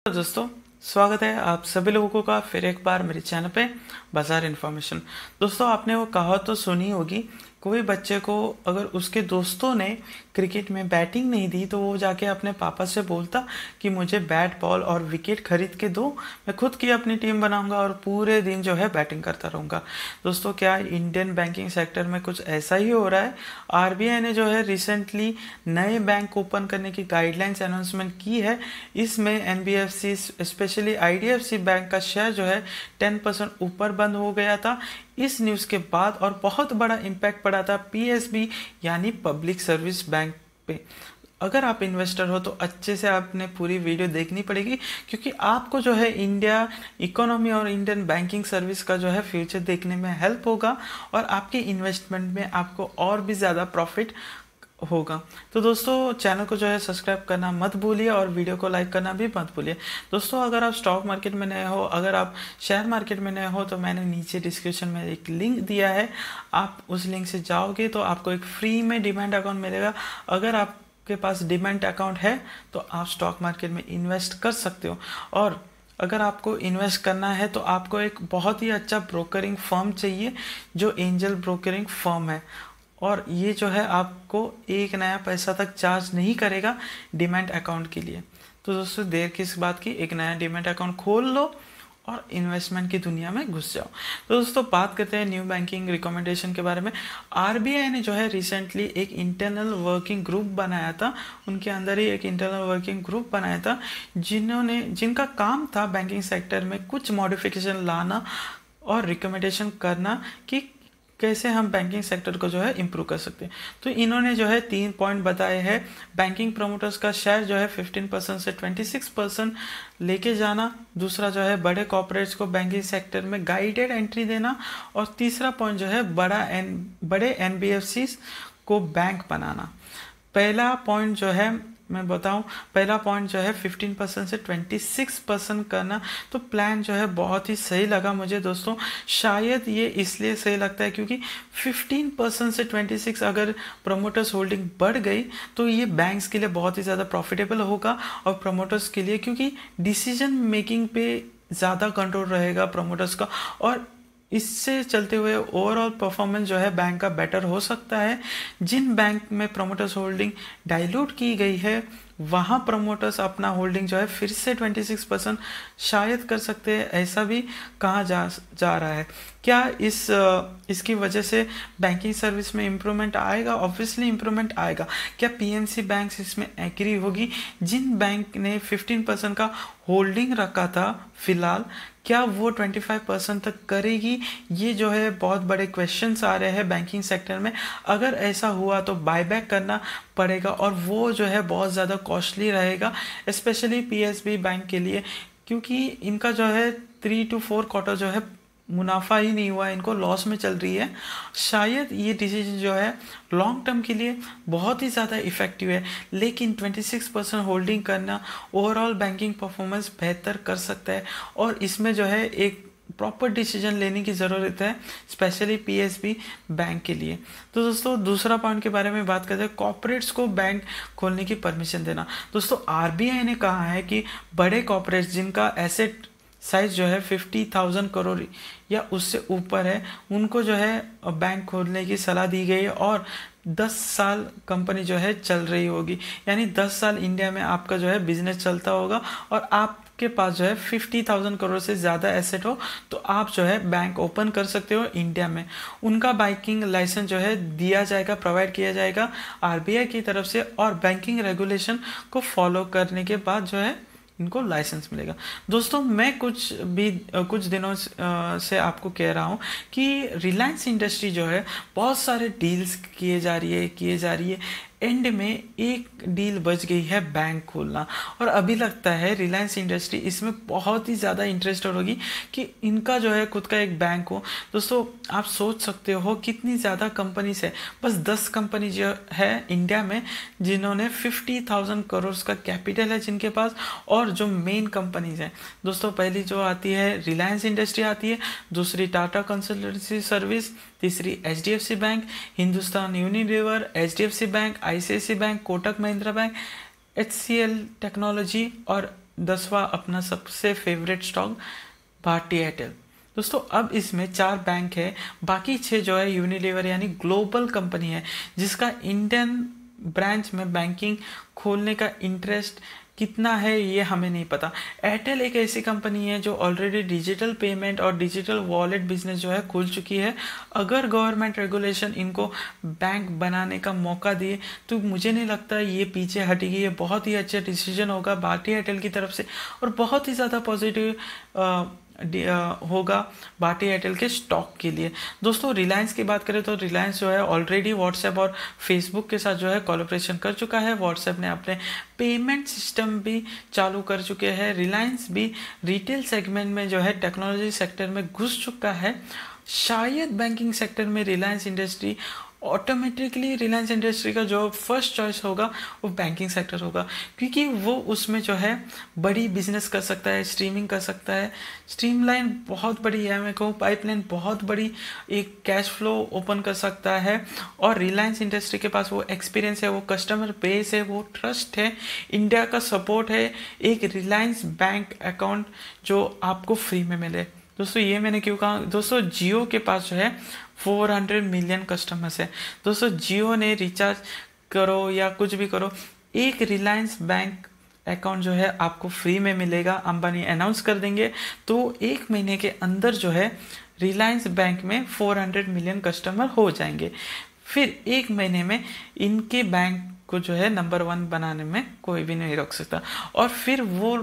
तो दोस्तों, स्वागत है आप सभी लोगों का फिर एक बार मेरे चैनल पे बाजार इन्फॉर्मेशन। दोस्तों, आपने वो कहावत तो सुनी होगी, कोई बच्चे को अगर उसके दोस्तों ने क्रिकेट में बैटिंग नहीं दी तो वो जाके अपने पापा से बोलता कि मुझे बैट बॉल और विकेट खरीद के दो, मैं खुद की अपनी टीम बनाऊंगा और पूरे दिन जो है बैटिंग करता रहूँगा। दोस्तों, क्या इंडियन बैंकिंग सेक्टर में कुछ ऐसा ही हो रहा है? आरबीआई ने जो है रिसेंटली नए बैंक ओपन करने की गाइडलाइंस अनाउंसमेंट की है। इसमें एनबीएफसी स्पेशली आईडीएफसी बैंक का शेयर जो है 10% ऊपर बंद हो गया था इस न्यूज़ के बाद, और बहुत बड़ा इम्पैक्ट पड़ा था पीएसबी यानी पब्लिक सर्विस बैंक पे। अगर आप इन्वेस्टर हो तो अच्छे से आपने पूरी वीडियो देखनी पड़ेगी, क्योंकि आपको जो है इंडिया इकोनॉमी और इंडियन बैंकिंग सर्विस का जो है फ्यूचर देखने में हेल्प होगा और आपके इन्वेस्टमेंट में आपको और भी ज़्यादा प्रॉफिट होगा। तो दोस्तों, चैनल को जो है सब्सक्राइब करना मत भूलिए और वीडियो को लाइक करना भी मत भूलिए। दोस्तों, अगर आप स्टॉक मार्केट में नए हो, अगर आप शेयर मार्केट में नए हो, तो मैंने नीचे डिस्क्रिप्शन में एक लिंक दिया है, आप उस लिंक से जाओगे तो आपको एक फ्री में डिमैट अकाउंट मिलेगा। अगर आपके पास डिमैट अकाउंट है तो आप स्टॉक मार्केट में इन्वेस्ट कर सकते हो। और अगर आपको इन्वेस्ट करना है तो आपको एक बहुत ही अच्छा ब्रोकरिंग फर्म चाहिए जो एंजल ब्रोकरिंग फर्म है, और ये जो है आपको एक नया पैसा तक चार्ज नहीं करेगा डीमैट अकाउंट के लिए। तो दोस्तों, देर किस बात की, एक नया डीमैट अकाउंट खोल लो और इन्वेस्टमेंट की दुनिया में घुस जाओ। तो दोस्तों, बात करते हैं न्यू बैंकिंग रिकमेंडेशन के बारे में। आरबीआई ने जो है रिसेंटली एक इंटरनल वर्किंग ग्रुप बनाया था, उनके अंदर ही एक इंटरनल वर्किंग ग्रुप बनाया था जिनका काम था बैंकिंग सेक्टर में कुछ मॉडिफिकेशन लाना और रिकमेंडेशन करना कि कैसे हम बैंकिंग सेक्टर को जो है इम्प्रूव कर सकते हैं। तो इन्होंने जो है 3 पॉइंट बताए हैं। बैंकिंग प्रमोटर्स का शेयर जो है 15% से 26% लेके जाना, दूसरा जो है बड़े कॉर्पोरेट्स को बैंकिंग सेक्टर में गाइडेड एंट्री देना, और तीसरा पॉइंट जो है बड़े एनबीएफसी को बैंक बनाना। पहला पॉइंट जो है मैं बताऊं, पहला पॉइंट जो है 15% से 26% करना, तो प्लान जो है बहुत ही सही लगा मुझे दोस्तों। शायद ये इसलिए सही लगता है क्योंकि 15% से 26 अगर प्रमोटर्स होल्डिंग बढ़ गई तो ये बैंक्स के लिए बहुत ही ज़्यादा प्रॉफिटेबल होगा, और प्रमोटर्स के लिए क्योंकि डिसीजन मेकिंग पे ज़्यादा कंट्रोल रहेगा प्रमोटर्स का, और इससे चलते हुए ओवरऑल परफॉर्मेंस जो है बैंक का बेटर हो सकता है। जिन बैंक में प्रमोटर्स होल्डिंग डाइल्यूट की गई है वहाँ प्रमोटर्स अपना होल्डिंग जो है फिर से 26% शायद कर सकते हैं, ऐसा भी कहा जा रहा है। क्या इसकी वजह से बैंकिंग सर्विस में इम्प्रूवमेंट आएगा? ऑब्वियसली इम्प्रूवमेंट आएगा। क्या पीएमसी बैंक्स इसमें एग्री होगी? जिन बैंक ने 15% का होल्डिंग रखा था फिलहाल, क्या वो 25% तक करेगी? ये जो है बहुत बड़े क्वेश्चंस आ रहे हैं बैंकिंग सेक्टर में। अगर ऐसा हुआ तो बायबैक करना पड़ेगा, और वो जो है बहुत ज़्यादा कॉस्टली रहेगा, स्पेशली पीएसबी बैंक के लिए, क्योंकि इनका जो है 3 to 4 क्वार्टर जो है मुनाफा ही नहीं हुआ, इनको लॉस में चल रही है। शायद ये डिसीजन जो है लॉन्ग टर्म के लिए बहुत ही ज़्यादा इफ़ेक्टिव है, लेकिन 26% होल्डिंग करना ओवरऑल बैंकिंग परफॉर्मेंस बेहतर कर सकता है, और इसमें जो है एक प्रॉपर डिसीजन लेने की ज़रूरत है, स्पेशली पीएसबी बैंक के लिए। तो दोस्तों, दूसरा पॉइंट के बारे में बात करते हैं, कॉर्पोरेट्स को बैंक खोलने की परमिशन देना। दोस्तों, आरबीआई ने कहा है कि बड़े कॉर्पोरेट्स जिनका एसेट साइज जो है 50,000 करोड़ या उससे ऊपर है, उनको जो है बैंक खोलने की सलाह दी गई है, और 10 साल कंपनी जो है चल रही होगी, यानी 10 साल इंडिया में आपका जो है बिजनेस चलता होगा, और आपके पास जो है 50,000 करोड़ से ज़्यादा एसेट हो तो आप जो है बैंक ओपन कर सकते हो इंडिया में। उनका बैंकिंग लाइसेंस जो है दिया जाएगा, प्रोवाइड किया जाएगा आरबीआई की तरफ से, और बैंकिंग रेगुलेशन को फॉलो करने के बाद जो है इनको लाइसेंस मिलेगा। दोस्तों, मैं कुछ दिनों से आपको कह रहा हूँ कि रिलायंस इंडस्ट्री जो है बहुत सारे डील्स किए जा रही है, एंड में एक डील बच गई है बैंक खोलना, और अभी लगता है रिलायंस इंडस्ट्री इसमें बहुत ही ज़्यादा इंटरेस्टेड होगी कि इनका जो है खुद का एक बैंक हो। दोस्तों, आप सोच सकते हो कितनी ज़्यादा कंपनीज है, बस 10 कंपनी जो है इंडिया में जिन्होंने 50,000 करोड़ का कैपिटल है जिनके पास, और जो मेन कंपनीज हैं दोस्तों, पहली जो आती है रिलायंस इंडस्ट्री आती है, दूसरी टाटा कंसल्टेंसी सर्विस, तीसरी HDFC bank, Hindustan Unilever, HDFC bank, ICIC bank, Kotak Mahindra bank, HCL technology, और 10वां अपना सबसे फेवरेट स्टॉक भारती एयरटेल। दोस्तों अब इसमें 4 बैंक है, बाकी 6 जो है यूनिलीवर यानी ग्लोबल कंपनी है जिसका इंडियन ब्रांच में बैंकिंग खोलने का इंटरेस्ट कितना है ये हमें नहीं पता। एयरटेल एक ऐसी कंपनी है जो ऑलरेडी डिजिटल पेमेंट और डिजिटल वॉलेट बिजनेस जो है खुल चुकी है। अगर गवर्नमेंट रेगुलेशन इनको बैंक बनाने का मौका दिए तो मुझे नहीं लगता ये पीछे हटेगी। ये बहुत ही अच्छा डिसीजन होगा भारती एयरटेल की तरफ से और बहुत ही ज़्यादा पॉजिटिव होगा भारती एयरटेल के स्टॉक के लिए। दोस्तों रिलायंस की बात करें तो रिलायंस जो है ऑलरेडी व्हाट्सएप और फेसबुक के साथ जो है कोलैबोरेशन कर चुका है। व्हाट्सएप ने अपने पेमेंट सिस्टम भी चालू कर चुके हैं। रिलायंस भी रिटेल सेगमेंट में जो है टेक्नोलॉजी सेक्टर में घुस चुका है। शायद बैंकिंग सेक्टर में Reliance industry automatically Reliance industry का जो फर्स्ट चॉइस होगा वो बैंकिंग सेक्टर होगा, क्योंकि वो उसमें जो है बड़ी बिजनेस कर सकता है, स्ट्रीमिंग कर सकता है, स्ट्रीमलाइन बहुत बड़ी है, मैं कहूँ पाइपलाइन बहुत बड़ी, एक कैश फ्लो ओपन कर सकता है। और रिलायंस इंडस्ट्री के पास वो एक्सपीरियंस है, वो कस्टमर बेस है, वो ट्रस्ट है, इंडिया का सपोर्ट है, एक रिलायंस बैंक अकाउंट जो आपको फ्री में मिले। दोस्तों ये मैंने क्यों कहा, दोस्तों जियो के पास जो है 400 मिलियन कस्टमर्स है। दोस्तों जियो ने रिचार्ज करो या कुछ भी करो, एक रिलायंस बैंक अकाउंट जो है आपको फ्री में मिलेगा। अंबानी अनाउंस कर देंगे तो 1 महीने के अंदर जो है रिलायंस बैंक में 400 मिलियन कस्टमर हो जाएंगे। फिर 1 महीने में इनके बैंक को जो है नंबर 1 बनाने में कोई भी नहीं रोक सकता। और फिर वो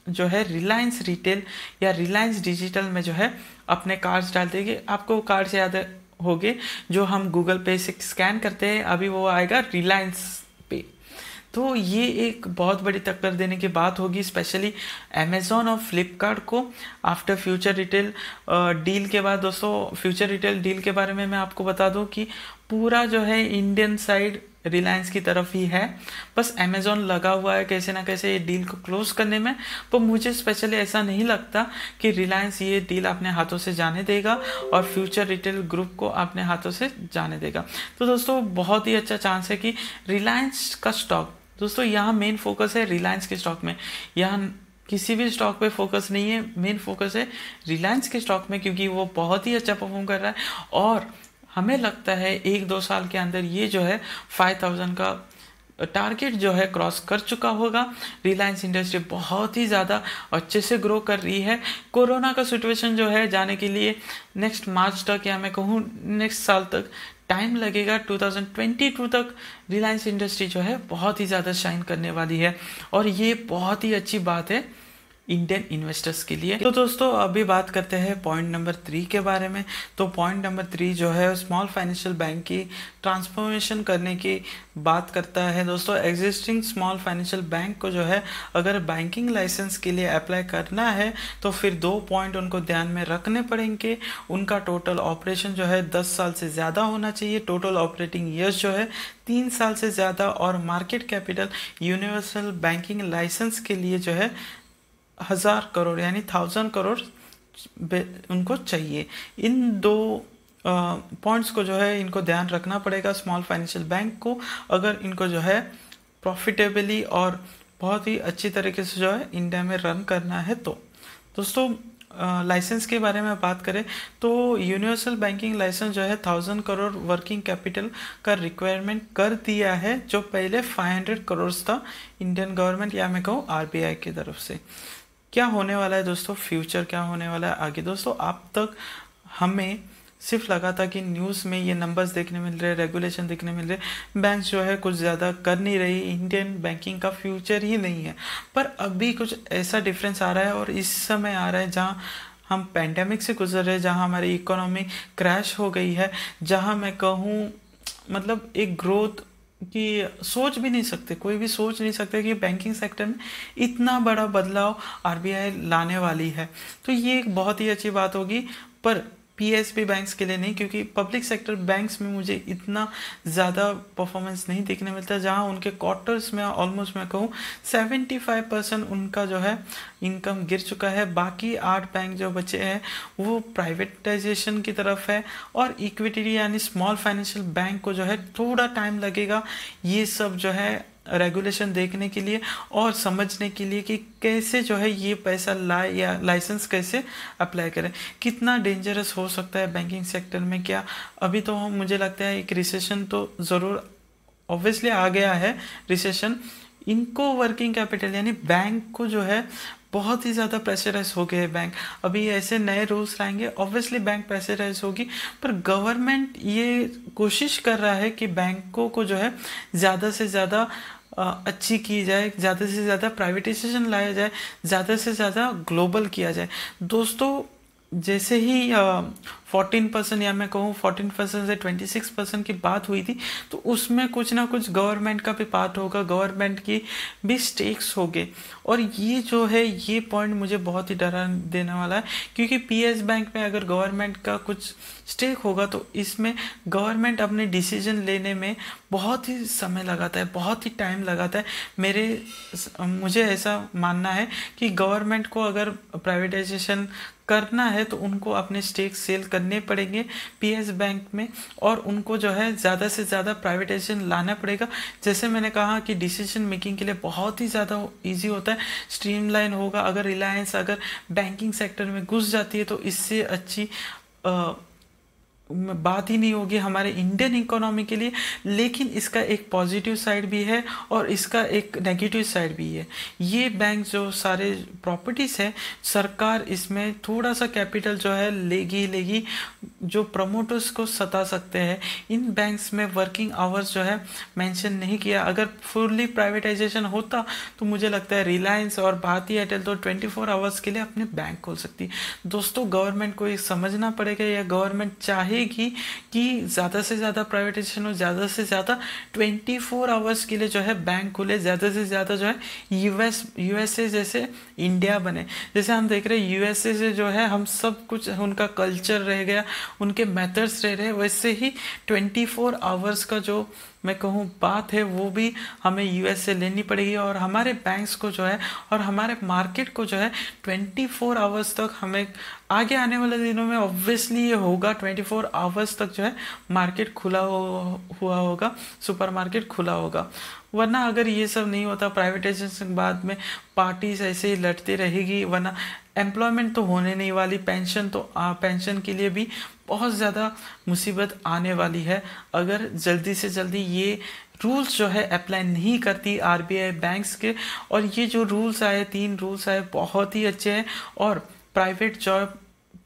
जो है रिलायंस रिटेल या रिलायंस डिजिटल में जो है अपने कार्ड्स डाल देंगे। आपको कार्ड से याद होगे जो हम गूगल पे से स्कैन करते हैं, अभी वो आएगा रिलायंस पे। तो ये एक बहुत बड़ी टक्कर देने की बात होगी स्पेशली अमेज़ॉन और फ्लिपकार्ट को आफ्टर फ्यूचर रिटेल डील के बाद। दोस्तों फ्यूचर रिटेल डील के बारे में मैं आपको बता दूं कि पूरा जो है इंडियन साइड रिलायंस की तरफ ही है, बस अमेज़ॉन लगा हुआ है कैसे ना कैसे ये डील को क्लोज करने में। पर मुझे स्पेशली ऐसा नहीं लगता कि रिलायंस ये डील अपने हाथों से जाने देगा और फ्यूचर रिटेल ग्रुप को अपने हाथों से जाने देगा। तो दोस्तों बहुत ही अच्छा चांस है कि रिलायंस का स्टॉक, दोस्तों यहाँ मेन फोकस है रिलायंस के स्टॉक में, यहाँ किसी भी स्टॉक पे फोकस नहीं है, मेन फोकस है रिलायंस के स्टॉक में, क्योंकि वो बहुत ही अच्छा परफॉर्म कर रहा है। और हमें लगता है 1-2 साल के अंदर ये जो है 5000 का टारगेट जो है क्रॉस कर चुका होगा। रिलायंस इंडस्ट्री बहुत ही ज़्यादा अच्छे से ग्रो कर रही है। कोरोना का सिचुएशन जो है जाने के लिए नेक्स्ट मार्च तक या मैं कहूँ नेक्स्ट साल तक टाइम लगेगा। 2022 तक रिलायंस इंडस्ट्री जो है बहुत ही ज़्यादा शाइन करने वाली है और ये बहुत ही अच्छी बात है इंडियन इन्वेस्टर्स के लिए। तो दोस्तों अभी बात करते हैं पॉइंट नंबर 3 के बारे में। तो पॉइंट नंबर 3 जो है स्मॉल फाइनेंशियल बैंक की ट्रांसफॉर्मेशन करने की बात करता है। दोस्तों एग्जिस्टिंग स्मॉल फाइनेंशियल बैंक को जो है अगर बैंकिंग लाइसेंस के लिए अप्लाई करना है तो फिर 2 पॉइंट उनको ध्यान में रखने पड़ेंगे। उनका टोटल ऑपरेशन जो है 10 साल से ज़्यादा होना चाहिए, टोटल ऑपरेटिंग ईयर्स जो है 3 साल से ज़्यादा, और market capital universal banking licence के लिए जो है 1000 करोड़ यानी 1000 करोड़ उनको चाहिए। इन 2 पॉइंट्स को जो है इनको ध्यान रखना पड़ेगा स्मॉल फाइनेंशियल बैंक को, अगर इनको जो है प्रॉफिटेबली और बहुत ही अच्छी तरीके से जो है इंडिया में रन करना है। तो दोस्तों लाइसेंस के बारे में बात करें तो यूनिवर्सल बैंकिंग लाइसेंस जो है 1000 करोड़ वर्किंग कैपिटल का रिक्वायरमेंट कर दिया है, जो पहले 500 करोड़ था इंडियन गवर्नमेंट या मैं कहूँ RBI की तरफ से। क्या होने वाला है दोस्तों, फ्यूचर क्या होने वाला है आगे। दोस्तों अब तक हमें सिर्फ लगा था कि न्यूज़ में ये नंबर्स देखने मिल रहे, रेगुलेशन देखने मिल रहे, बैंक जो है कुछ ज़्यादा कर नहीं रही, इंडियन बैंकिंग का फ्यूचर ही नहीं है। पर अभी कुछ ऐसा डिफरेंस आ रहा है और इस समय आ रहा है जहाँ हम पैंडेमिक से गुजर रहे हैं, जहाँ हमारी इकोनॉमी क्रैश हो गई है, जहाँ मैं कहूँ मतलब एक ग्रोथ कि सोच भी नहीं सकते, कोई भी सोच नहीं सकते कि बैंकिंग सेक्टर में इतना बड़ा बदलाव RBI लाने वाली है। तो ये एक बहुत ही अच्छी बात होगी, पर PSB बैंक्स के लिए नहीं, क्योंकि पब्लिक सेक्टर बैंक्स में मुझे इतना ज़्यादा परफॉर्मेंस नहीं देखने मिलता, जहां उनके क्वार्टर्स में ऑलमोस्ट मैं कहूँ 75% उनका जो है इनकम गिर चुका है। बाकी 8 बैंक जो बचे हैं वो प्राइवेटाइजेशन की तरफ है, और इक्विटी यानी स्मॉल फाइनेंशियल बैंक को जो है थोड़ा टाइम लगेगा ये सब जो है रेगुलेशन देखने के लिए और समझने के लिए कि कैसे जो है ये पैसा लाए या लाइसेंस कैसे अप्लाई करें, कितना डेंजरस हो सकता है बैंकिंग सेक्टर में। क्या अभी तो मुझे लगता है एक रिसेशन तो ज़रूर ऑब्वियसली आ गया है रिसेशन, इनको वर्किंग कैपिटल यानी बैंक को जो है बहुत ही ज़्यादा प्रेशराइज हो गए बैंक। अभी ऐसे नए रूल्स लाएंगे, ऑब्वियसली बैंक प्रेशराइज होगी, पर गवर्नमेंट ये कोशिश कर रहा है कि बैंकों को जो है ज़्यादा से ज़्यादा अच्छी की जाए, ज़्यादा से ज़्यादा प्राइवेटाइजेशन लाया जाए, ज़्यादा से ज़्यादा ग्लोबल किया जाए। दोस्तों जैसे ही 14% या मैं कहूँ 14% से 26% की बात हुई थी, तो उसमें कुछ ना कुछ गवर्नमेंट का भी पार्ट होगा, गवर्नमेंट की भी स्टेक्स होंगे। और ये जो है ये पॉइंट मुझे बहुत ही डरा देने वाला है, क्योंकि पीएस बैंक में अगर गवर्नमेंट का कुछ स्टेक होगा तो इसमें गवर्नमेंट अपने डिसीजन लेने में बहुत ही समय लगाता है, बहुत ही टाइम लगाता है। मुझे ऐसा मानना है कि गवर्नमेंट को अगर प्राइवेटाइजेशन करना है तो उनको अपने स्टेक सेल करने पड़ेंगे पीएस बैंक में, और उनको जो है ज़्यादा से ज़्यादा प्राइवेटाइजेशन लाना पड़ेगा। जैसे मैंने कहा कि डिसीजन मेकिंग के लिए बहुत ही ज़्यादा इजी होता है, स्ट्रीमलाइन होगा। अगर रिलायंस अगर बैंकिंग सेक्टर में घुस जाती है तो इससे अच्छी बात ही नहीं होगी हमारे इंडियन इकोनॉमी के लिए। लेकिन इसका एक पॉजिटिव साइड भी है और इसका एक नेगेटिव साइड भी है। ये बैंक जो सारे प्रॉपर्टीज़ है, सरकार इसमें थोड़ा सा कैपिटल जो है लेगी, जो प्रमोटर्स को सता सकते हैं। इन बैंक्स में वर्किंग आवर्स जो है मेंशन नहीं किया। अगर फुल्ली प्राइवेटाइजेशन होता तो मुझे लगता है रिलायंस और भारती एयरटेल तो 24 आवर्स के लिए अपने बैंक खोल सकती। दोस्तों गवर्नमेंट को ये समझना पड़ेगा, या गवर्नमेंट चाहे कि ज़्यादा से ज़्यादा प्राइवेटाइजेशन हो, ज़्यादा से ज़्यादा 24 आवर्स के लिए जो है बैंक खुले, ज़्यादा से ज़्यादा जो है यूएसए जैसे इंडिया बने। जैसे हम देख रहे हैं यूएसए से जो है हम सब कुछ, उनका कल्चर रह गया, उनके मेथड्स रह रहे, वैसे ही 24 आवर्स का जो मैं कहूँ बात है वो भी हमें यूएस से लेनी पड़ेगी। और हमारे बैंक्स को जो है और हमारे मार्केट को जो है 24 आवर्स तक हमें आगे आने वाले दिनों में ऑब्वियसली ये होगा, 24 आवर्स तक जो है मार्केट खुला हुआ होगा, सुपर मार्केट खुला होगा। वरना अगर ये सब नहीं होता, प्राइवेटाइजेशन के बाद में पार्टीज ऐसे ही लड़ती रहेगी, वरना एम्प्लॉयमेंट तो होने नहीं वाली, पेंशन के लिए भी बहुत ज़्यादा मुसीबत आने वाली है अगर जल्दी से जल्दी ये रूल्स जो है अप्लाई नहीं करती आरबीआई बैंक्स के। और ये जो रूल्स आए, 3 रूल्स आए, बहुत ही अच्छे हैं और प्राइवेट जॉब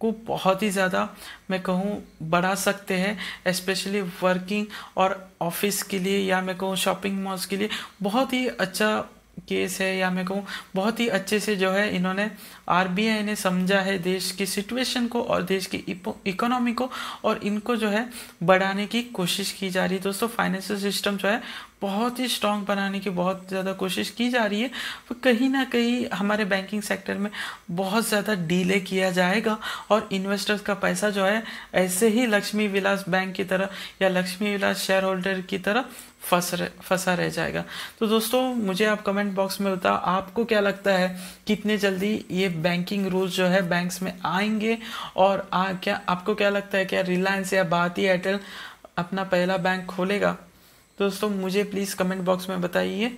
को बहुत ही ज़्यादा मैं कहूँ बढ़ा सकते हैं, स्पेशली वर्किंग और ऑफिस के लिए, या मैं कहूँ शॉपिंग मॉल्स के लिए बहुत ही अच्छा केस है, या मैं कहूँ बहुत ही अच्छे से जो है इन्होंने आरबीआई ने समझा है देश की सिचुएशन को और देश की इकोनॉमी को, और इनको जो है बढ़ाने की कोशिश की जा रही है। दोस्तों फाइनेंशियल सिस्टम जो है बहुत ही स्ट्रॉन्ग बनाने की बहुत ज़्यादा कोशिश की जा रही है, तो कहीं ना कहीं हमारे बैंकिंग सेक्टर में बहुत ज़्यादा डिले किया जाएगा और इन्वेस्टर्स का पैसा जो है ऐसे ही लक्ष्मी विलास बैंक की तरह या लक्ष्मी विलास शेयर होल्डर की तरह फंसा रह जाएगा। तो दोस्तों मुझे आप कमेंट बॉक्स में बताओ आपको क्या लगता है कितने जल्दी ये बैंकिंग रूल्स जो है बैंक्स में आएंगे, और क्या आपको क्या लगता है क्या रिलायंस या भारती एयरटेल अपना पहला बैंक खोलेगा? दोस्तों मुझे प्लीज़ कमेंट बॉक्स में बताइए।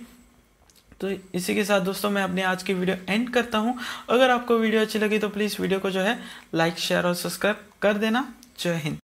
तो इसी के साथ दोस्तों मैं अपने आज की वीडियो एंड करता हूँ। अगर आपको वीडियो अच्छी लगी तो प्लीज़ वीडियो को जो है लाइक शेयर और सब्सक्राइब कर देना। जय हिंद।